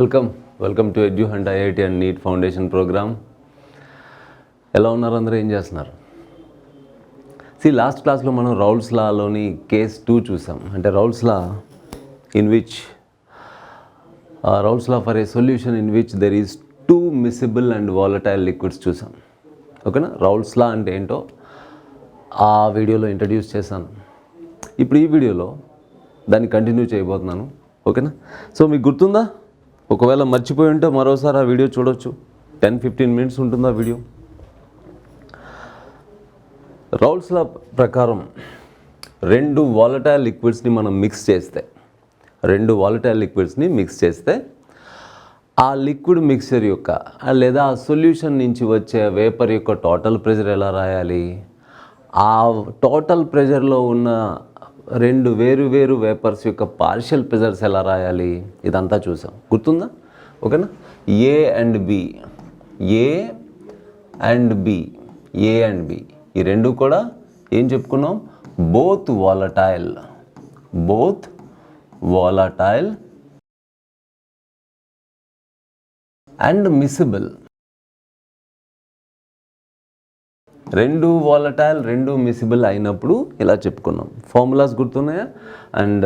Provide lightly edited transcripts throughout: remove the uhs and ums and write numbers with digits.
Welcome to Eduhunt IIT and NEET foundation programme. ఎలా ఉన్నారు అందరూ, ఏం చేస్తున్నారు? లాస్ట్ క్లాస్లో మనం రౌల్స్ లాలోని కేస్ 2 చూసాం. అంటే Raoult's law for a solution in which there is 2 miscible and volatile liquids చూసాం. ఓకేనా? రౌల్స్ లా అంటే ఏంటో ఆ వీడియోలో ఇంట్రడ్యూస్ చేశాను. ఇప్పుడు ఈ వీడియోలో దాన్ని కంటిన్యూ చేయబోతున్నాను. ఓకేనా? సో మీకు గుర్తుందా? ఒకవేళ మర్చిపోయి ఉంటే మరోసారి ఆ వీడియో చూడొచ్చు. 10-15 మినిట్స్ ఉంటుంది ఆ వీడియో. రౌల్స్ లా ప్రకారం 2 వాలటైల్ లిక్విడ్స్ని మనం మిక్స్ చేస్తే ఆ లిక్విడ్ మిక్చర్ యొక్క లేదా ఆ సొల్యూషన్ నుంచి వచ్చే వేపర్ యొక్క టోటల్ ప్రెషర్ ఎలా రాయాలి, ఆ టోటల్ ప్రెషర్లో ఉన్న 2 వేరు వేపర్స్ యొక్క పార్షియల్ ప్రెషర్స్ ఎలా రాయాలి, ఇదంతా చూసాం. గుర్తుందా? ఓకేనా? ఏ అండ్ బి ఈ 2 కూడా ఏం చెప్పుకున్నాం? Both volatile and miscible. 2 volatile 2 miscible అయినప్పుడు ఇలా చెప్పుకున్నాం. ఫార్ములాస్ గుర్తున్నాయా? అండ్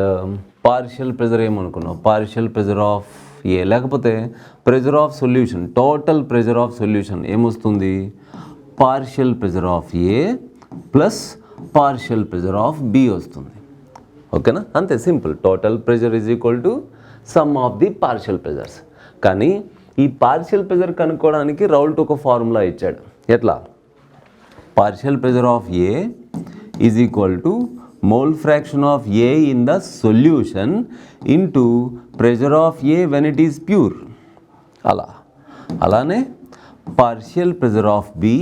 పార్షియల్ ప్రెషర్ ఏమనుకున్నాం? పార్షియల్ ప్రెషర్ ఆఫ్ ఏ, లేకపోతే pressure of solution, total pressure of solution ఏమొస్తుంది? Partial pressure of A plus partial pressure of B వస్తుంది. ఓకేనా? అంతే, simple. Total pressure is equal to sum of the partial pressures. కానీ ఈ partial pressure కనుక్కోవడానికి Raoult ఒక formula ఇచ్చాడు. ఎట్లా? Partial pressure of A is equal to mole fraction of A in the solution into pressure of A when it is pure. అలానే partial pressure of B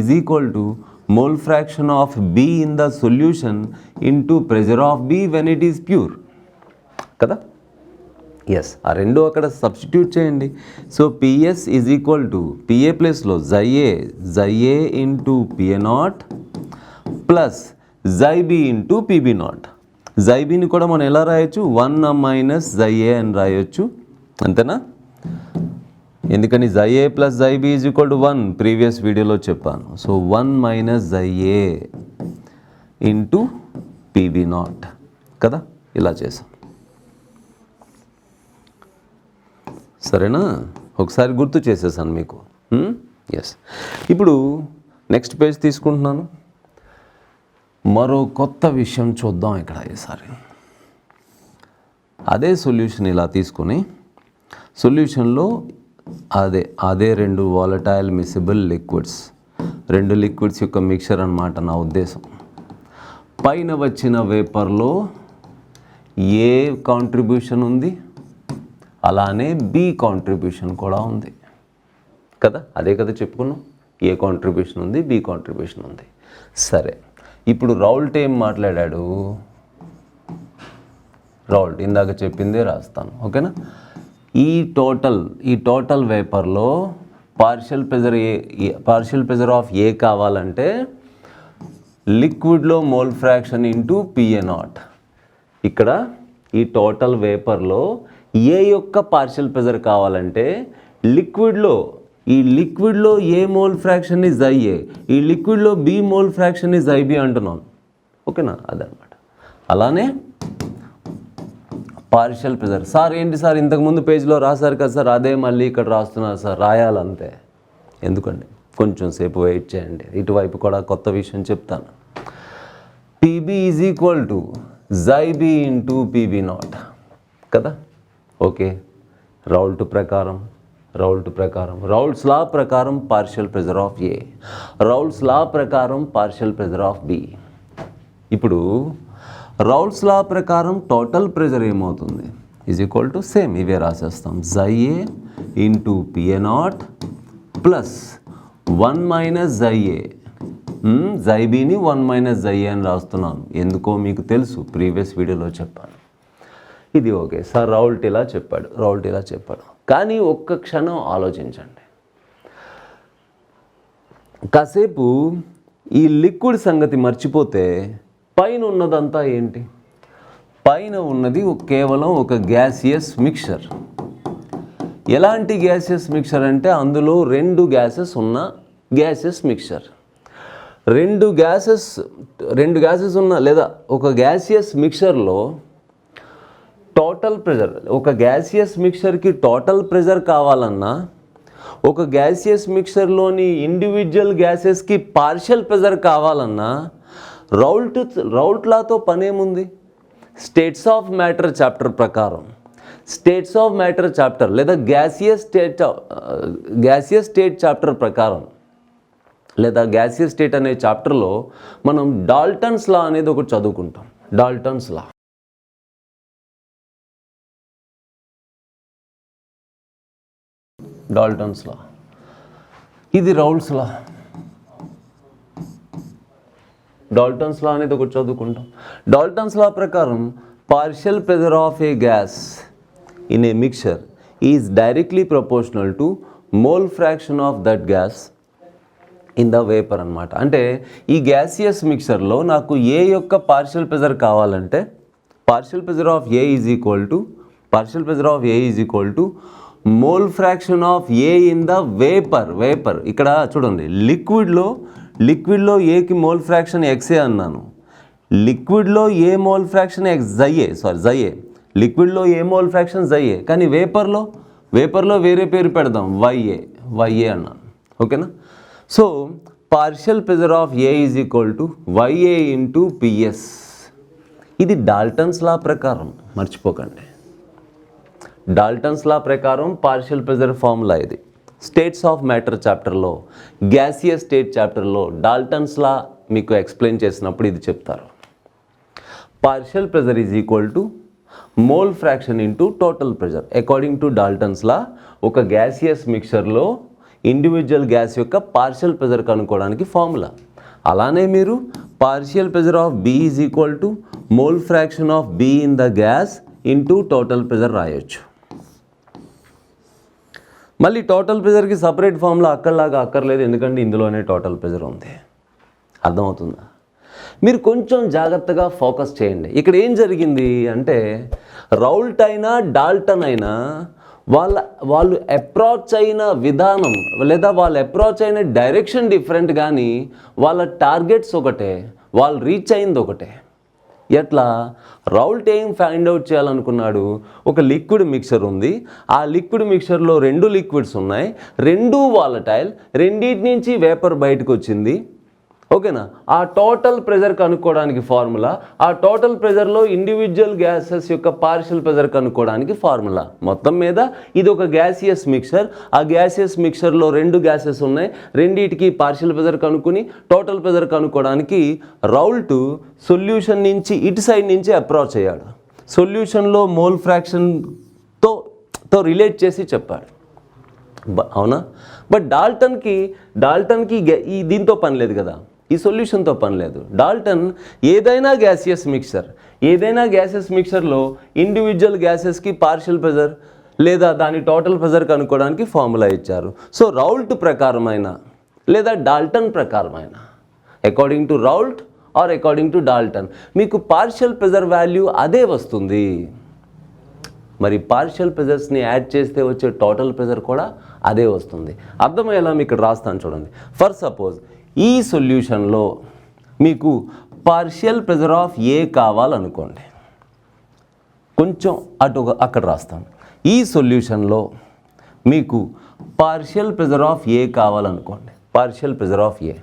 is equal to mole fraction of B in the solution into pressure of B when it is pure. కదా? Yes, ఆ 2 అక్కడ substitute చేయండి. So PS is equal to PA ప్లేస్లో chi A into PA naught plus chi B into PB naught. జైబీని కూడా మనం ఎలా రాయొచ్చు? 1 మైనస్ జైఏ అని రాయొచ్చు. అంతేనా? ఎందుకని chi A plus chi B is equal to 1 previous వీడియోలో చెప్పాను. So 1 minus జైఏ into PB naught. కదా? ఇలా చేసాం. సరేనా? ఒకసారి గుర్తు చేసేసాను మీకు. ఎస్. ఇప్పుడు నెక్స్ట్ పేజ్ తీసుకుంటున్నాను. మరో కొత్త విషయం చూద్దాం ఇక్కడ ఈసారి. అదే సొల్యూషన్ ఇలా తీసుకొని సొల్యూషన్లో అదే 2 వాలటైల్ మిసిబుల్ లిక్విడ్స్, 2 లిక్విడ్స్ యొక్క మిక్చర్ అన్నమాట నా ఉద్దేశం. పైన వచ్చిన వేపర్లో ఏ కాంట్రిబ్యూషన్ ఉంది, అలానే బి కాంట్రిబ్యూషన్ కూడా ఉంది. కదా? అదే కదా చెప్పుకున్నాం. ఏ కాంట్రిబ్యూషన్ ఉంది, బి కాంట్రిబ్యూషన్ ఉంది. సరే, ఇప్పుడు రౌల్ట్ ఏం మాట్లాడాడు? రౌల్ట్ ఇందాక చెప్పిందే రాస్తాను. ఓకేనా? ఈ టోటల్ వేపర్లో పార్షియల్ ప్రెషర్ ఆఫ్ ఏ కావాలంటే లిక్విడ్లో mole fraction into PA naught. ఇక్కడ ఈ టోటల్ వేపర్లో ఏ యొక్క పార్షియల్ ప్రెషర్ కావాలంటే లిక్విడ్లో ఏ మోల్ ఫ్రాక్షన్ ఇస్ ఐఏ, ఈ లిక్విడ్లో బి మోల్ ఫ్రాక్షన్ ఇస్ ఐబి అంటున్నాను. ఓకేనా? అదనమాట. అలానే పార్షియల్ ప్రెషర్. సార్ ఏంటి సార్ ఇంతకుముందు పేజ్లో రాశారు కదా సార్, అదే మళ్ళీ ఇక్కడ రాస్తున్నారు సార్. రాయాలంతే. ఎందుకండి? కొంచెం సేపు వెయిట్ చేయండి. ఇటువైపు కూడా కొత్త విషయం చెప్తాను. PB is equal to chi B into PB naught. కదా? ఓకే. రౌల్ట్ రౌల్ట్స్ లా ప్రకారం partial pressure of A, Raoult's law ప్రకారం పార్షియల్ ప్రెషర్ ఆఫ్ బి. ఇప్పుడు రౌల్ట్స్ లా ప్రకారం టోటల్ ప్రెషర్ ఏమవుతుంది? ఈజ్ ఈక్వల్ టు సేమ్ ఇవే రాసేస్తాం. Chi A into PA naught plus 1 minus chi A. జైబీని 1 minus chi A అని రాస్తున్నాను. ఎందుకో మీకు తెలుసు, ప్రీవియస్ వీడియోలో చెప్పాను. ఇది ఓకే సార్, రౌల్ట్ ఇలా చెప్పాడు. కానీ ఒక్క క్షణం ఆలోచించండి. కాసేపు ఈ లిక్విడ్ సంగతి మర్చిపోతే పైన ఉన్నదంతా ఏంటి? పైన ఉన్నది కేవలం ఒక గ్యాసియస్ మిక్చర్. ఎలాంటి గ్యాసియస్ మిక్చర్ అంటే అందులో రెండు గ్యాసెస్ ఉన్న గ్యాసియస్ మిక్చర్. రెండు గ్యాసెస్ ఉన్న లేదా ఒక గ్యాసియస్ మిక్చర్లో టోటల్ ప్రెషర్, ఒక గ్యాసియస్ మిక్చర్కి టోటల్ ప్రెషర్ కావాలన్నా ఒక గ్యాసియస్ మిక్చర్లోని ఇండివిజువల్ గ్యాసెస్కి పార్షియల్ ప్రెషర్ కావాలన్నా రౌల్ట్ లాతో పనేముంది? స్టేట్స్ ఆఫ్ మ్యాటర్ చాప్టర్ ప్రకారం, స్టేట్స్ ఆఫ్ మ్యాటర్ చాప్టర్ లేదా గ్యాసియస్ స్టేట్ చాప్టర్ ప్రకారం లేదా గ్యాసియస్ స్టేట్ అనే చాప్టర్లో మనం డాల్టన్స్ లా అనేది ఒకటి చదువుకుంటాం. డాల్టన్స్ లా, ఇది రౌల్ట్స్ లా. డాల్టన్స్ లా అనేది ఒకటి చదువుకుంటాం. డాల్టన్స్ లా ప్రకారం partial pressure of A gas in a mixture is directly proportional to mole fraction of that gas in the vapour అనమాట. అంటే ఈ గ్యాసియస్ మిక్చర్లో నాకు ఏ యొక్క పార్షియల్ ప్రెషర్ కావాలంటే partial pressure of A is equal to mole fraction of A in the vapour. ఇక్కడ చూడండి, లిక్విడ్లో ఏకి మోల్ ఫ్రాక్షన్ ఎక్సే అన్నాను. లిక్విడ్లో ఏ మోల్ ఫ్రాక్షన్ జైఏ. లిక్విడ్లో ఏ మోల్ ఫ్రాక్షన్ జైఏ, కానీ వేపర్లో వేరే పేరు పెడదాం, వైఏ అన్నాను. ఓకేనా? So partial pressure of A is equal to వైఏ into PS. ఇది డాల్టన్స్ లా ప్రకారం, మర్చిపోకండి. డాల్టన్స్ లా ప్రకారం పార్షియల్ ప్రెషర్ ఫార్ములా ఇది. స్టేట్స్ ఆఫ్ మ్యాటర్ చాప్టర్లో, గ్యాసియస్ స్టేట్ చాప్టర్లో డాల్టన్స్ లా మీకు ఎక్స్ప్లెయిన్ చేసినప్పుడు ఇది చెప్తారు. Partial pressure is equal to mole fraction into total pressure. According to Dalton's law ఒక గ్యాసియస్ మిక్చర్లో ఇండివిజువల్ గ్యాస్ యొక్క పార్షియల్ ప్రెషర్ కనుక్కోవడానికి ఫార్ములా. అలానే మీరు partial pressure of B is equal to mole fraction of B in the gas into total pressure రాయొచ్చు. మళ్ళీ total ప్రెషర్కి separate formula అక్కర్లాగా అక్కర్లేదు, ఎందుకంటే ఇందులోనే టోటల్ ప్రెషర్ ఉంది. అర్థమవుతుందా? మీరు కొంచెం జాగ్రత్తగా ఫోకస్ చేయండి. ఇక్కడ ఏం జరిగింది అంటే రౌల్ట్ అయినా డాల్టన్ అయినా వాళ్ళు అప్రోచ్ అయిన విధానం లేదా వాళ్ళు అప్రోచ్ అయిన డైరెక్షన్ డిఫరెంట్, కానీ వాళ్ళ టార్గెట్స్ ఒకటే, వాళ్ళు రీచ్ అయింది ఒకటే. ఎట్లా? రౌల్ట్ ఏం ఫైండ్ అవుట్ చేయాలనుకున్నాడు? ఒక లిక్విడ్ మిక్చర్ ఉంది, ఆ లిక్విడ్ మిక్చర్లో రెండు లిక్విడ్స్ ఉన్నాయి, రెండు వాలటైల్, రెండింటి నుంచి వేపర్ బయటకు వచ్చింది. ఓకేనా? ఆ టోటల్ ప్రెషర్ కనుక్కోవడానికి ఫార్ములా, ఆ టోటల్ ప్రెషర్లో ఇండివిజువల్ గ్యాసెస్ యొక్క పార్షియల్ ప్రెషర్ కనుక్కోవడానికి ఫార్ములా. మొత్తం మీద ఇది ఒక గ్యాసియస్ మిక్చర్. ఆ గ్యాసియస్ మిక్చర్లో రెండు గ్యాసెస్ ఉన్నాయి, రెండింటికి పార్షియల్ ప్రెషర్ కనుక్కుని టోటల్ ప్రెషర్ కనుక్కోవడానికి రౌల్ట్ సొల్యూషన్ నుంచి ఇటు సైడ్ నుంచి అప్రోచ్ అయ్యాడు. సొల్యూషన్లో మోల్ ఫ్రాక్షన్తో రిలేట్ చేసి చెప్పాడు. అవునా? బట్ డాల్టన్కి దీంతో పని లేదు కదా, ఈ సొల్యూషన్తో పని లేదు. డాల్టన్ ఏదైనా గ్యాసియస్ మిక్చర్లో ఇండివిజువల్ గ్యాసెస్కి పార్షియల్ ప్రెషర్ లేదా దాని టోటల్ ప్రెషర్ కనుక్కోవడానికి ఫార్ములా ఇచ్చారు. సో రౌల్ట్ ప్రకారమైన లేదా డాల్టన్ ప్రకారమైన, according to Raoult or according to Dalton, మీకు పార్షియల్ ప్రెషర్ వాల్యూ అదే వస్తుంది. మరి పార్షియల్ ప్రెషర్స్ని యాడ్ చేస్తే వచ్చే టోటల్ ప్రెషర్ కూడా అదే వస్తుంది. అర్థమయ్యేలా మీకు ఇక్కడ రాస్తాను చూడండి. ఫర్ సపోజ్ ఈ సొల్యూషన్లో మీకు పార్షియల్ ప్రెషర్ ఆఫ్ ఏ కావాలనుకోండి, కొంచెం అక్కడ రాస్తాను. ఈ సొల్యూషన్లో మీకు పార్షియల్ ప్రెషర్ ఆఫ్ ఏ కావాలనుకోండి, పార్షియల్ ప్రెషర్ ఆఫ్ ఏ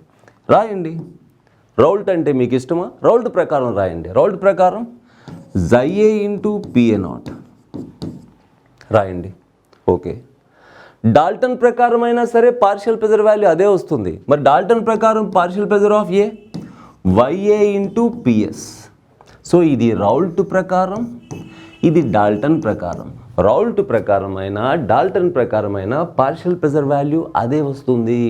రాయండి. రౌల్ట్ అంటే మీకు ఇష్టమా? రౌల్ట్ ప్రకారం రాయండి. రౌల్ట్ ప్రకారం జైఏ ఇంటూ పిఏ నాట్ రాయండి. ఓకే. డాల్టన్ ప్రకారం అయినా సరే పార్షియల్ ప్రెషర్ వాల్యూ అదే వస్తుంది. మరి డాల్టన్ ప్రకారం partial pressure of A YA into PS. So ఇది రౌల్ట్ ప్రకారం, ఇది డాల్టన్ ప్రకారం. రౌల్ట్ ప్రకారమైన డాల్టన్ ప్రకారమైన పార్షియల్ ప్రెషర్ వాల్యూ అదే వస్తుంది.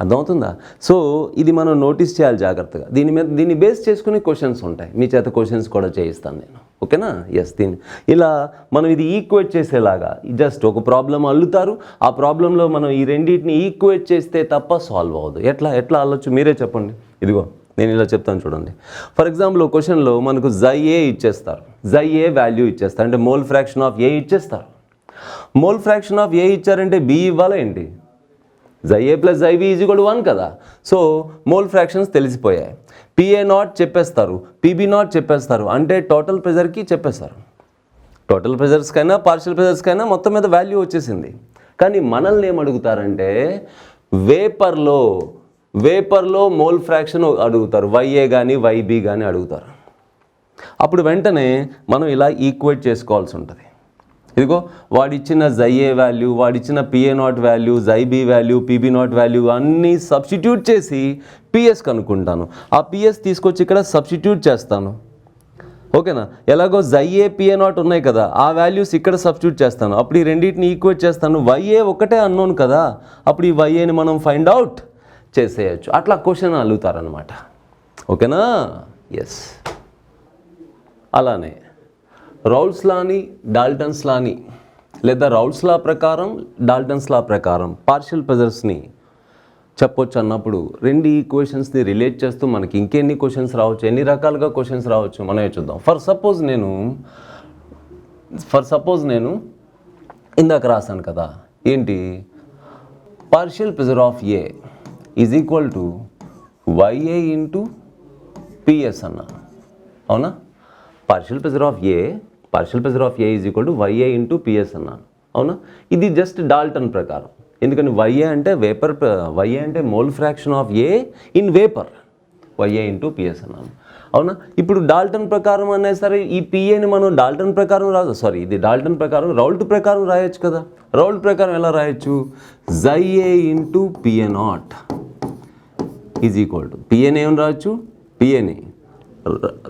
అర్థమవుతుందా? సో ఇది మనం నోటీస్ చేయాలి జాగ్రత్తగా. దీన్ని బేస్ చేసుకుని క్వశ్చన్స్ ఉంటాయి, మీ చేత క్వశ్చన్స్ కూడా చేయిస్తాను నేను. ఓకేనా? ఎస్. ఇలా మనం ఇది ఈక్వేట్ చేసేలాగా జస్ట్ ఒక ప్రాబ్లం అల్లుతారు, ఆ ప్రాబ్లంలో మనం ఈ రెండింటిని ఈక్వేట్ చేస్తే తప్ప సాల్వ్ అవ్వదు. ఎట్లా అల్లొచ్చు మీరే చెప్పండి. ఇదిగో నేను ఇలా చెప్తాను చూడండి. ఫర్ ఎగ్జాంపుల్ ఒక క్వశ్చన్లో మనకు జై ఏ ఇచ్చేస్తారు, జై ఏ వాల్యూ ఇచ్చేస్తారు, అంటే మోల్ ఫ్రాక్షన్ ఆఫ్ ఏ ఇచ్చేస్తారు. మోల్ ఫ్రాక్షన్ ఆఫ్ ఏ ఇచ్చారంటే బి ఇవ్వాలా ఏంటి? జై ప్లస్ జై బి ఈజ్ ఈక్వల్ టు 1 కదా. సో మోల్ ఫ్రాక్షన్స్ తెలిసిపోయాయి. పిఏ నాట్ చెప్పేస్తారు, పిబి నాట్ చెప్పేస్తారు, అంటే టోటల్ ప్రెజర్కి చెప్పేస్తారు. టోటల్ ప్రెజర్స్కైనా పార్షియల్ ప్రెజర్స్కైనా మొత్తం మీద వాల్యూ వచ్చేసింది. కానీ మనల్ని ఏం అడుగుతారంటే వేపర్లో మోల్ ఫ్రాక్షన్ అడుగుతారు, వైఏ కానీ వైబి కానీ అడుగుతారు. అప్పుడు వెంటనే మనం ఇలా ఈక్వేట్ చేసుకోవాల్సి ఉంటుంది. ఇదిగో వాడిచ్చిన జైఏ వాల్యూ, వాడిచ్చిన పిఏ నాట్ వాల్యూ, జైబి వాల్యూ, పిబి నాట్ వాల్యూ అన్నీ సబ్స్టిట్యూట్ చేసి పిఎస్ కనుక్కుంటాను. ఆ పిఎస్ తీసుకొచ్చి ఇక్కడ సబ్స్టిట్యూట్ చేస్తాను. ఓకేనా? ఎలాగో జైఏ పిఏ నాట్ ఉన్నాయి కదా, ఆ వాల్యూస్ ఇక్కడ సబ్స్టిట్యూట్ చేస్తాను. అప్పుడు ఈ రెండింటిని ఈక్వేట్ చేస్తాను. వైఏ ఒకటే అన్నోన్ కదా, అప్పుడు ఈ వైఏని మనం ఫైండ్ అవుట్ చేసేయచ్చు. అట్లా క్వశ్చన్ అడుగుతారనమాట. ఓకేనా? ఎస్. అలానే రౌల్స్ లాని డాల్టన్స్ లాని లేదా రౌల్స్ లా ప్రకారం డాల్టన్స్ లా ప్రకారం పార్షియల్ ప్రెజర్స్ని చెప్పొచ్చు అన్నప్పుడు రెండు ఈక్వేషన్స్ని రిలేట్ చేస్తూ మనకి ఇంకెన్ని క్వశ్చన్స్ రావచ్చు, ఎన్ని రకాలుగా క్వశ్చన్స్ రావచ్చు మనమే చూద్దాం. ఫర్ సపోజ్ నేను ఇందాక రాశాను కదా, ఏంటి? Partial pressure of A is equal to వైఏ into P S అన్నా. అవునా? Partial pressure of A is equal to వైఏ into P S అన్నాను. అవునా? ఇది జస్ట్ డాల్టన్ ప్రకారం. ఎందుకని వైఏ అంటే mole fraction of A in vapour, Y A into P S అన్నాను. అవునా? ఇప్పుడు డాల్టన్ ప్రకారం అన్నా సరే ఈ పిఏని మనం డాల్టన్ ప్రకారం ఇది డాల్టన్ ప్రకారం రౌల్ట్ ప్రకారం రాయొచ్చు కదా. రౌల్ట్ ప్రకారం ఎలా రాయొచ్చు? జైఏ into PA naught is equal to పిఏని ఏమని రాయొచ్చు? పిఏని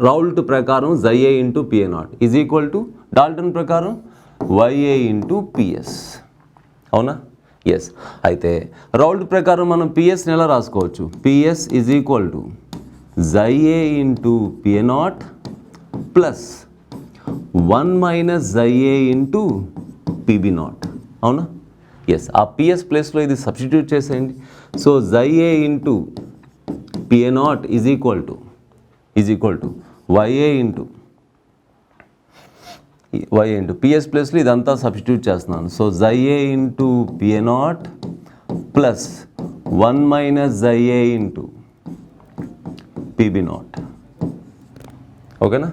రౌల్ట్ ప్రకారం జైఏ into PA naught is equal to Dalton ప్రకారం వైఏ ఇంటూ పిఎస్. అవునా? ఎస్. అయితే రౌల్ట్ ప్రకారం మనం పిఎస్ని ఎలా రాసుకోవచ్చు? పిఎస్ ఈజ్ ఈక్వల్ టు జైఏ into PA naught plus 1 minus జైఏ into P B naught. అవునా? ఎస్. ఆ పిఎస్ ప్లేస్లో ఇది సబ్స్టిట్యూట్ చేసేయండి. సో జైఏ into PA naught is equal to వైఏ into P S ప్లస్లో ఇదంతా సబ్స్టిట్యూట్ చేస్తున్నాను. సో జైఏ into PA naught plus 1 minus జైఏ into P B naught. ఓకేనా?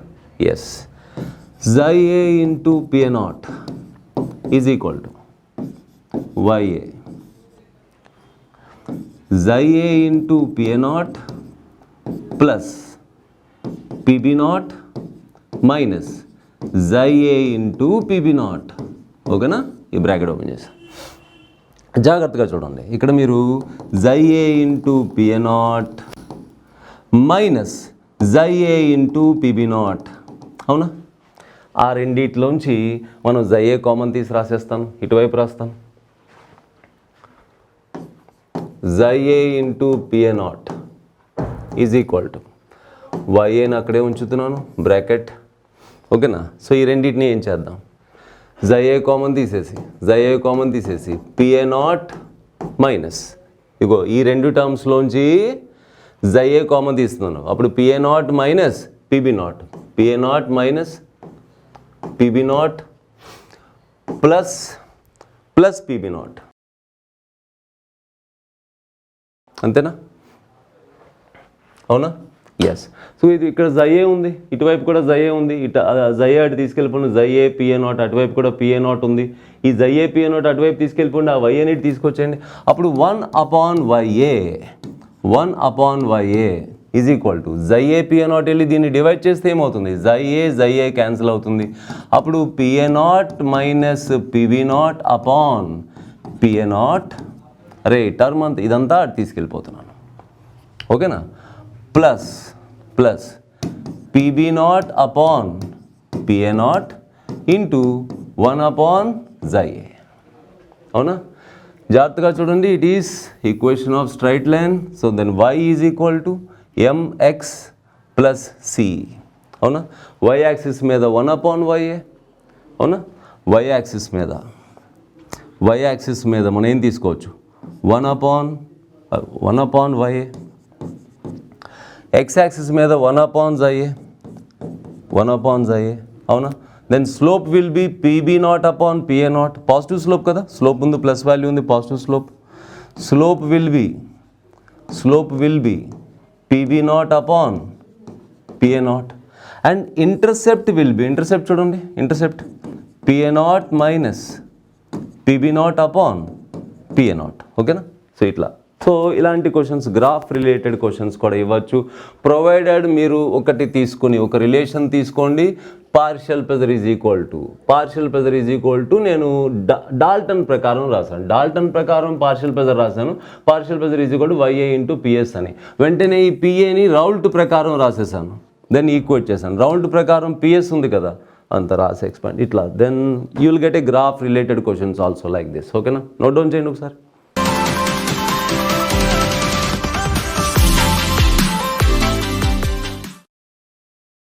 ఎస్. జైఏ into PA naught is equal to Y A, జైఏ into PA naught plus P B naught minus జైఏ into P B naught. ఓకేనా? ఈ bracket open చేసి జాగ్రత్తగా చూడండి. ఇక్కడ మీరు జైఏ into PA naught minus జైఏ into P B naught. అవునా? ఆ రెండిట్లోంచి మనం జైఏ కామన్ తీసి రాసేస్తాను, ఇటువైపు రాస్తాను. జైఏ into PA naught is equal to వైఏని అక్కడే ఉంచుతున్నాను బ్రాకెట్. ఓకేనా? సో ఈ రెండింటిని ఏం చేద్దాం? జైఏ కామన్ తీసేసి పిఏ నాట్ మైనస్ ఇగో ఈ రెండు టర్మ్స్లోంచి జైఏ కామన్ తీస్తున్నాను. అప్పుడు P A naught minus P B naught, P A naught minus P B naught plus P B naught. అంతేనా? అవునా? ఎస్. సో ఇది ఇక్కడ జైఏ ఉంది, ఇటువైపు కూడా జైఏ ఉంది. జైఏ అటు తీసుకెళ్ళిపోండి, జైఏ పిఏ నాట్, అటువైపు కూడా పిఏ నాట్ ఉంది. ఈ జైఏ పిఏ నాట్ అటువైపు తీసుకెళ్ళిపోండి, ఆ వైఏని తీసుకొచ్చేయండి. అప్పుడు 1 upon Y A is equal to జైఏ పిఏ నాట్ వెళ్ళి దీన్ని డివైడ్ చేస్తే ఏమవుతుంది? జైఏ క్యాన్సిల్ అవుతుంది. అప్పుడు P A naught minus P B naught upon P A naught. అరే టర్మ్ అంతా ఇదంతా అటు తీసుకెళ్ళిపోతున్నాను. ఓకేనా? Plus P B naught upon P A naught into 1 upon జైఏ. అవునా? జాగ్రత్తగా చూడండి. It is equation of straight line. So then y is equal to mx plus c. అవునా? y యాక్సిస్ మీద 1 అపాన్ వైఏ. అవునా? y యాక్సిస్ మీద మనం ఏం తీసుకోవచ్చు? 1 అపాన్ వైఏ. x యాక్సిస్ మీద 1 అపాన్ జైఏ. అవునా? Then slope will be P B naught upon P A naught. Positive slope కదా, స్లోప్ ఉంది, ప్లస్ వాల్యూ ఉంది, positive slope. Slope will be P B naught upon P A naught. And intercept will be, intercept చూడండి, intercept P A naught minus P B naught upon P A naught. ఓకేనా? So ఇట్లా, so ఇలాంటి questions, graph related questions కూడా ఇవ్వచ్చు, provided మీరు ఒకటి తీసుకుని ఒక రిలేషన్ తీసుకోండి. Partial pressure is equal to నేను డాల్టన్ ప్రకారం రాశాను, డాల్టన్ ప్రకారం పార్షియల్ ప్రెజర్ రాశాను. Partial pressure is equal to YA into PS అని. వెంటనే ఈ PAని రౌల్ట్ ప్రకారం రాసేసాను, దెన్ ఈక్వేట్ చేశాను. రౌల్ట్ ప్రకారం PS ఉంది కదా, అంత రాసి ఎక్స్పాండ్ ఇట్లా. Then you will get a graph related questions also like this. ఓకేనా? నోట్ డౌన్ చేయండి ఒకసారి.